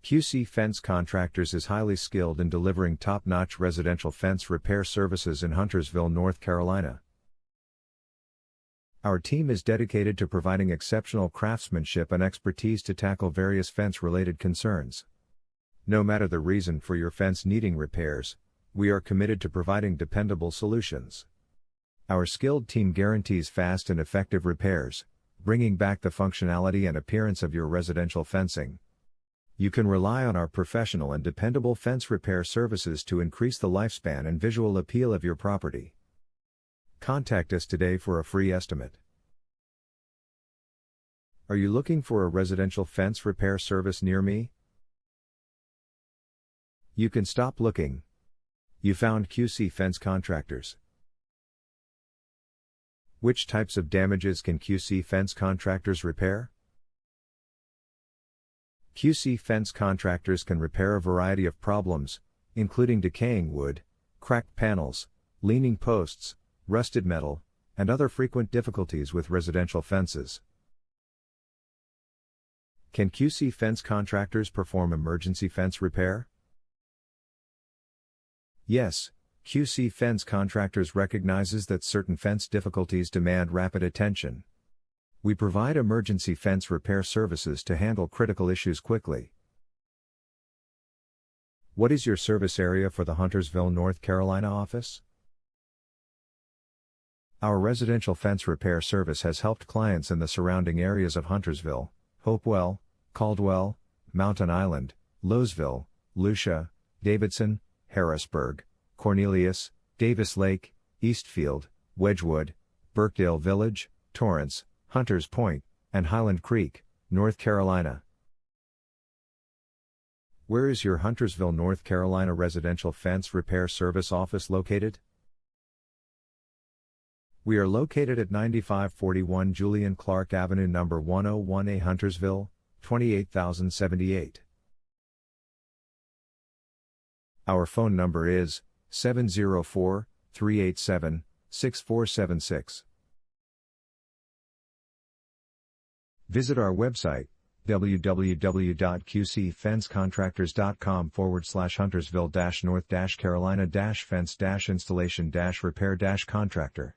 QC Fence Contractors is highly skilled in delivering top-notch residential fence repair services in Huntersville, North Carolina. Our team is dedicated to providing exceptional craftsmanship and expertise to tackle various fence-related concerns. No matter the reason for your fence needing repairs, we are committed to providing dependable solutions. Our skilled team guarantees fast and effective repairs, bringing back the functionality and appearance of your residential fencing. You can rely on our professional and dependable fence repair services to increase the lifespan and visual appeal of your property. Contact us today for a free estimate. Are you looking for a residential fence repair service near me? You can stop looking. You found QC Fence Contractors. Which types of damages can QC Fence Contractors repair? QC Fence Contractors can repair a variety of problems, including decaying wood, cracked panels, leaning posts, rusted metal, and other frequent difficulties with residential fences. Can QC Fence Contractors perform emergency fence repair? Yes, QC Fence Contractors recognizes that certain fence difficulties demand rapid attention. We provide emergency fence repair services to handle critical issues quickly. What is your service area for the Huntersville, North Carolina office? Our residential fence repair service has helped clients in the surrounding areas of Huntersville, Hopewell, Caldwell, Mountain Island, Lowesville, Lucia, Davidson, Harrisburg, Cornelius, Davis Lake, Eastfield, Wedgwood, Birkdale Village, Torrance, Hunters Point, and Highland Creek, North Carolina. Where is your Huntersville, North Carolina residential fence repair service office located? We are located at 9541 Julian Clark Avenue, number 101A, Huntersville, 28078. Our phone number is 704-387-6476. Visit our website, www.qcfencecontractors.com/Huntersville-North-Carolina-Fence-Installation-Repair-Contractor.